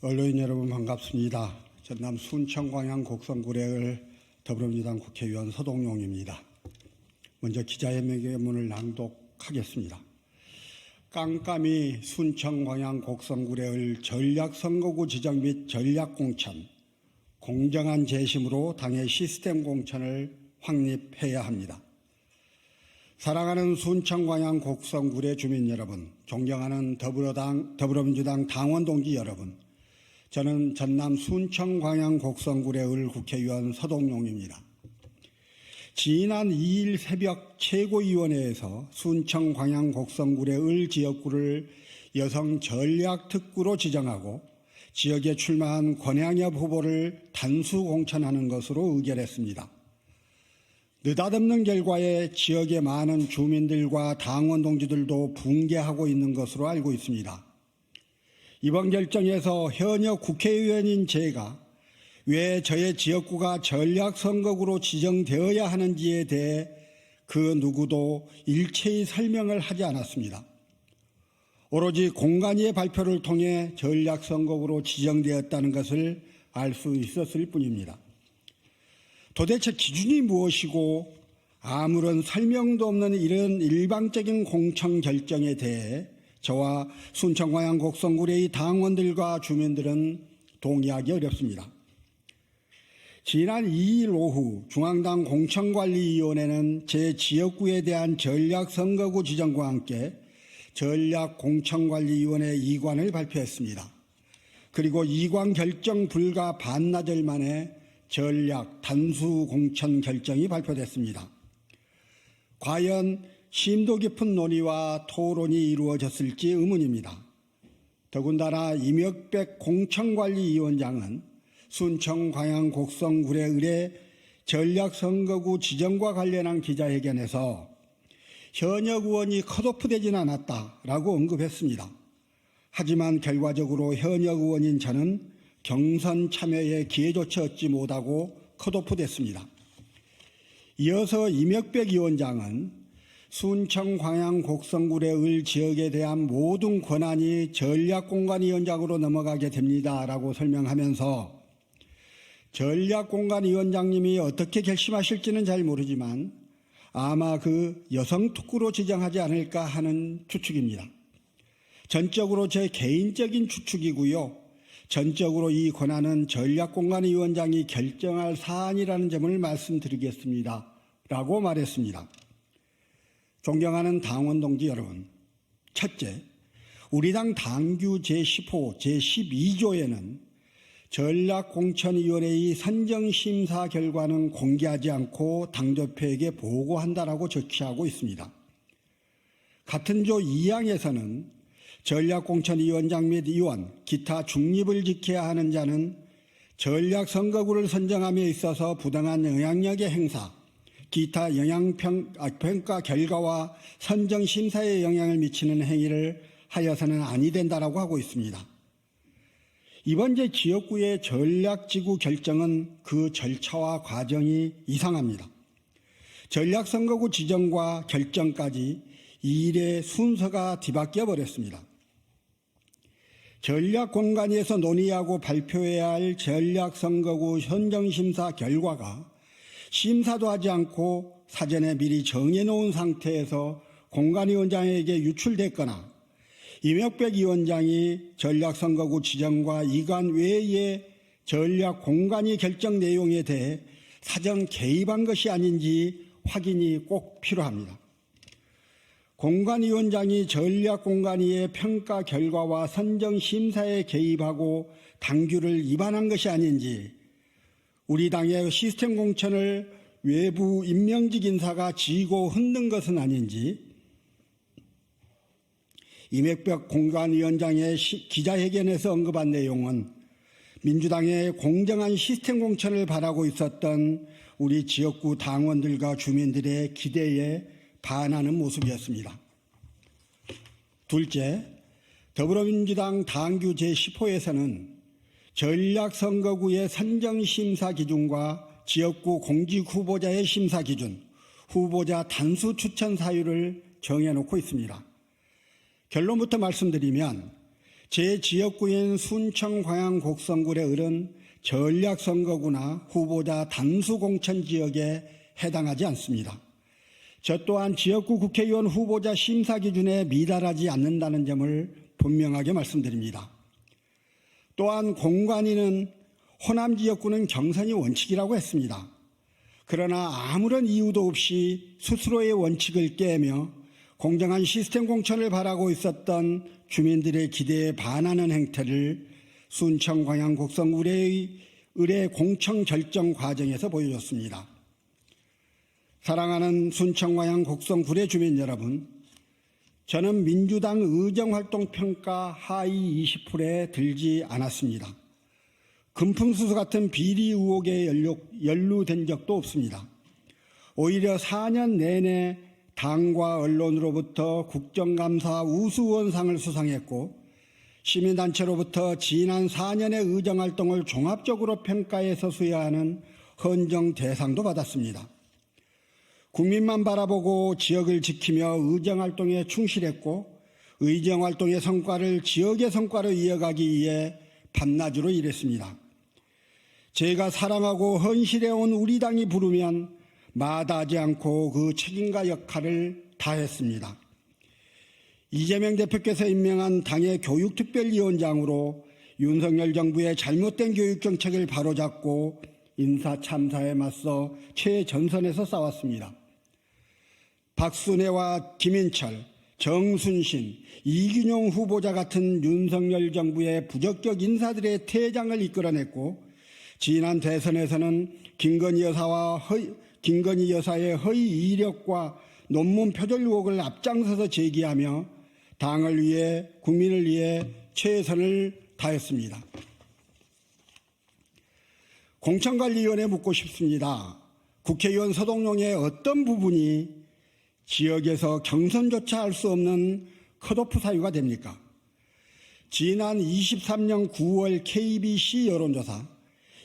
언론인 여러분 반갑습니다. 전남 순천광양 곡성구례을 더불어민주당 국회의원 서동용입니다. 먼저 기자회견문을 낭독하겠습니다. 깜깜이 순천광양 곡성구례을 전략선거구 지정 및 전략공천, 공정한 재심으로 당의 시스템 공천을 확립해야 합니다. 사랑하는 순천광양 곡성구례 주민 여러분, 존경하는 더불어민주당 당원 동지 여러분, 저는 전남 순천광양 곡성구례을 국회의원 서동용입니다. 지난 2일 새벽 최고위원회에서 순천광양 곡성구례을 지역구를 여성 전략특구로 지정하고 지역에 출마한 권양엽 후보를 단수 공천하는 것으로 의결했습니다. 느닷없는 결과에 지역의 많은 주민들과 당원 동지들도 붕괴하고 있는 것으로 알고 있습니다. 이번 결정에서 현역 국회의원인 제가 왜 저의 지역구가 전략선거구로 지정되어야 하는지에 대해 그 누구도 일체의 설명을 하지 않았습니다. 오로지 공관위의 발표를 통해 전략선거구로 지정되었다는 것을 알 수 있었을 뿐입니다. 도대체 기준이 무엇이고 아무런 설명도 없는 이런 일방적인 공천 결정에 대해 저와 순천광양 곡성구례의 당원들과 주민들은 동의하기 어렵습니다. 지난 2일 오후 중앙당 공천관리위원회는 제 지역구에 대한 전략선거구 지정과 함께 전략공천관리위원회 이관을 발표했습니다. 그리고 이관 결정 불과 반나절 만에 전략 단수 공천 결정이 발표됐습니다. 과연 심도 깊은 논의와 토론이 이루어졌을지 의문입니다. 더군다나 임혁백 공천관리위원장은 순천광양 곡성구례을의 전략선거구 지정과 관련한 기자회견에서 현역 의원이 컷오프되진 않았다라고 언급했습니다. 하지만 결과적으로 현역 의원인 저는 경선 참여에 기회조차 얻지 못하고 컷오프됐습니다. 이어서 임혁백 위원장은 순천광양 곡성구례을 지역에 대한 모든 권한이 전략공관위원장으로 넘어가게 됩니다라고 설명하면서 전략공관위원장님이 어떻게 결심하실지는 잘 모르지만 아마 그 여성특구로 지정하지 않을까 하는 추측입니다. 전적으로 제 개인적인 추측이고요. 전적으로 이 권한은 전략공관위원장이 결정할 사안이라는 점을 말씀드리겠습니다. 라고 말했습니다. 존경하는 당원 동지 여러분, 첫째, 우리 당 당규 제10호, 제12조에는 전략공천위원회의 선정심사 결과는 공개하지 않고 당대표에게 보고한다라고 적시하고 있습니다. 같은 조 2항에서는 전략공천위원장 및 위원, 기타 중립을 지켜야 하는 자는 전략선거구를 선정함에 있어서 부당한 영향력의 행사, 기타 평가 결과와 선정심사에 영향을 미치는 행위를 하여서는 아니 된다라고 하고 있습니다. 이번 제 지역구의 전략지구 결정은 그 절차와 과정이 이상합니다. 전략선거구 지정과 결정까지 이 일의 순서가 뒤바뀌어 버렸습니다. 전략공관위에서 논의하고 발표해야 할 전략선거구 선정심사 결과가 심사도 하지 않고 사전에 미리 정해놓은 상태에서 공관위원장에게 유출됐거나 임혁백 위원장이 전략선거구 지정과 이관 외의 전략공관위 결정 내용에 대해 사전 개입한 것이 아닌지 확인이 꼭 필요합니다. 공관위원장이 전략공관위의 평가 결과와 선정심사에 개입하고 당규를 위반한 것이 아닌지, 우리 당의 시스템 공천을 외부 임명직 인사가 지고 흔든 것은 아닌지, 임혁백 공관위원장의 기자회견에서 언급한 내용은 민주당의 공정한 시스템 공천을 바라고 있었던 우리 지역구 당원들과 주민들의 기대에 반하는 모습이었습니다. 둘째, 더불어민주당 당규 제10호에서는 전략선거구의 선정심사 기준과 지역구 공직 후보자의 심사 기준, 후보자 단수 추천 사유를 정해놓고 있습니다. 결론부터 말씀드리면 제 지역구인 순천 광양 곡성굴의 을은 전략선거구나 후보자 단수공천 지역에 해당하지 않습니다. 저 또한 지역구 국회의원 후보자 심사 기준에 미달하지 않는다는 점을 분명하게 말씀드립니다. 또한 공관위는 호남 지역구는 경선이 원칙이라고 했습니다. 그러나 아무런 이유도 없이 스스로의 원칙을 깨며 공정한 시스템 공천을 바라고 있었던 주민들의 기대에 반하는 행태를 순천 광양 곡성 의뢰 공천 결정 과정에서 보여줬습니다. 사랑하는 순천 광양 곡성 구례 주민 여러분, 저는 민주당 의정활동평가 하위 20%에 들지 않았습니다. 금품수수 같은 비리 의혹에 연루된 적도 없습니다. 오히려 4년 내내 당과 언론으로부터 국정감사 우수원상을 수상했고 시민단체로부터 지난 4년의 의정활동을 종합적으로 평가해서 수여하는 헌정 대상도 받았습니다. 국민만 바라보고 지역을 지키며 의정활동에 충실했고 의정활동의 성과를 지역의 성과로 이어가기 위해 밤낮으로 일했습니다. 제가 사랑하고 헌신해온 우리 당이 부르면 마다하지 않고 그 책임과 역할을 다했습니다. 이재명 대표께서 임명한 당의 교육특별위원장으로 윤석열 정부의 잘못된 교육정책을 바로잡고 인사참사에 맞서 최전선에서 싸웠습니다. 박순애와 김인철, 정순신, 이균용 후보자 같은 윤석열 정부의 부적격 인사들의 퇴장을 이끌어냈고 지난 대선에서는 김건희 여사의 허위 이력과 논문 표절 의혹을 앞장서서 제기하며 당을 위해 국민을 위해 최선을 다했습니다. 공천관리위원회에 묻고 싶습니다. 국회의원 서동룡의 어떤 부분이 지역에서 경선조차 할 수 없는 컷오프 사유가 됩니까? 지난 23년 9월 KBC 여론조사,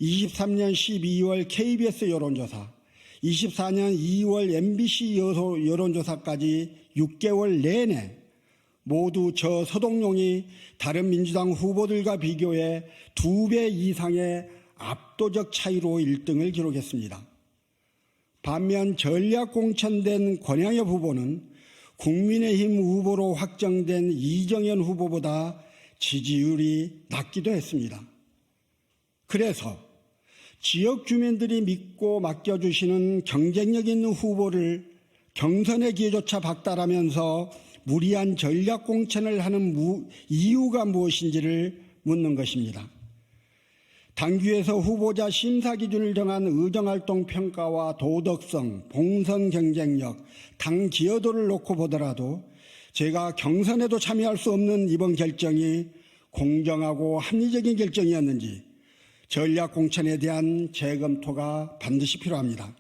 23년 12월 KBS 여론조사, 24년 2월 MBC 여론조사까지 6개월 내내 모두 저 서동룡이 다른 민주당 후보들과 비교해 2배 이상의 압도적 차이로 1등을 기록했습니다. 반면 전략 공천된 권양엽 후보는 국민의힘 후보로 확정된 이정현 후보보다 지지율이 낮기도 했습니다. 그래서 지역 주민들이 믿고 맡겨주시는 경쟁력 있는 후보를 경선의 기회조차 박탈하면서 무리한 전략 공천을 하는 이유가 무엇인지를 묻는 것입니다. 당규에서 후보자 심사 기준을 정한 의정활동 평가와 도덕성, 봉선 경쟁력, 당 기여도를 놓고 보더라도 제가 경선에도 참여할 수 없는 이번 결정이 공정하고 합리적인 결정이었는지 전략 공천에 대한 재검토가 반드시 필요합니다.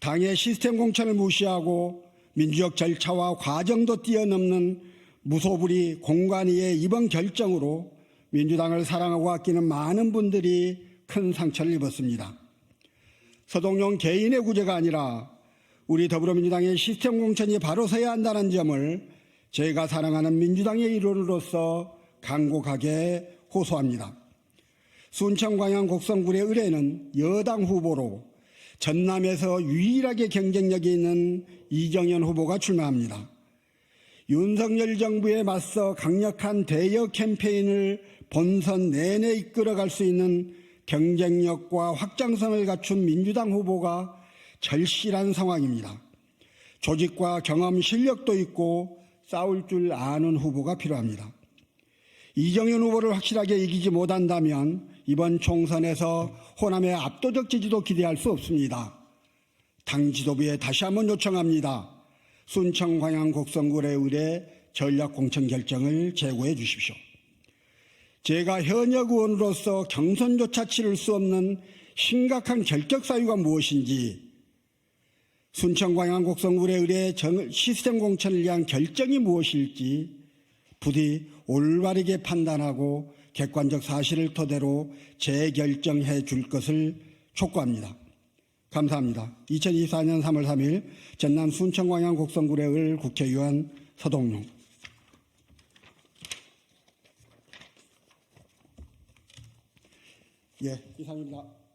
당의 시스템 공천을 무시하고 민주적 절차와 과정도 뛰어넘는 무소불위 공관위의 이번 결정으로 민주당을 사랑하고 아끼는 많은 분들이 큰 상처를 입었습니다. 서동룡 개인의 구제가 아니라 우리 더불어민주당의 시스템 공천이 바로 서야 한다는 점을 제가 사랑하는 민주당의 일원으로서 간곡하게 호소합니다. 순천 광양 곡성구의 의뢰는 여당 후보로 전남에서 유일하게 경쟁력이 있는 이정현 후보가 출마합니다. 윤석열 정부에 맞서 강력한 대여 캠페인을 본선 내내 이끌어갈 수 있는 경쟁력과 확장성을 갖춘 민주당 후보가 절실한 상황입니다. 조직과 경험, 실력도 있고 싸울 줄 아는 후보가 필요합니다. 이정현 후보를 확실하게 이기지 못한다면 이번 총선에서 호남의 압도적 지지도 기대할 수 없습니다. 당 지도부에 다시 한번 요청합니다. 순천 광양 곡성구의 의뢰 전략 공천 결정을 재고해 주십시오. 제가 현역 의원으로서 경선조차 치를 수 없는 심각한 결격 사유가 무엇인지 순천 광양 곡성구의 의뢰 시스템 공천을 위한 결정이 무엇일지 부디 올바르게 판단하고 객관적 사실을 토대로 재결정해 줄 것을 촉구합니다. 감사합니다. 2024년 3월 3일 전남 순천 광양 곡성구의 을 국회의원 서동룡. 예, 이상입니다.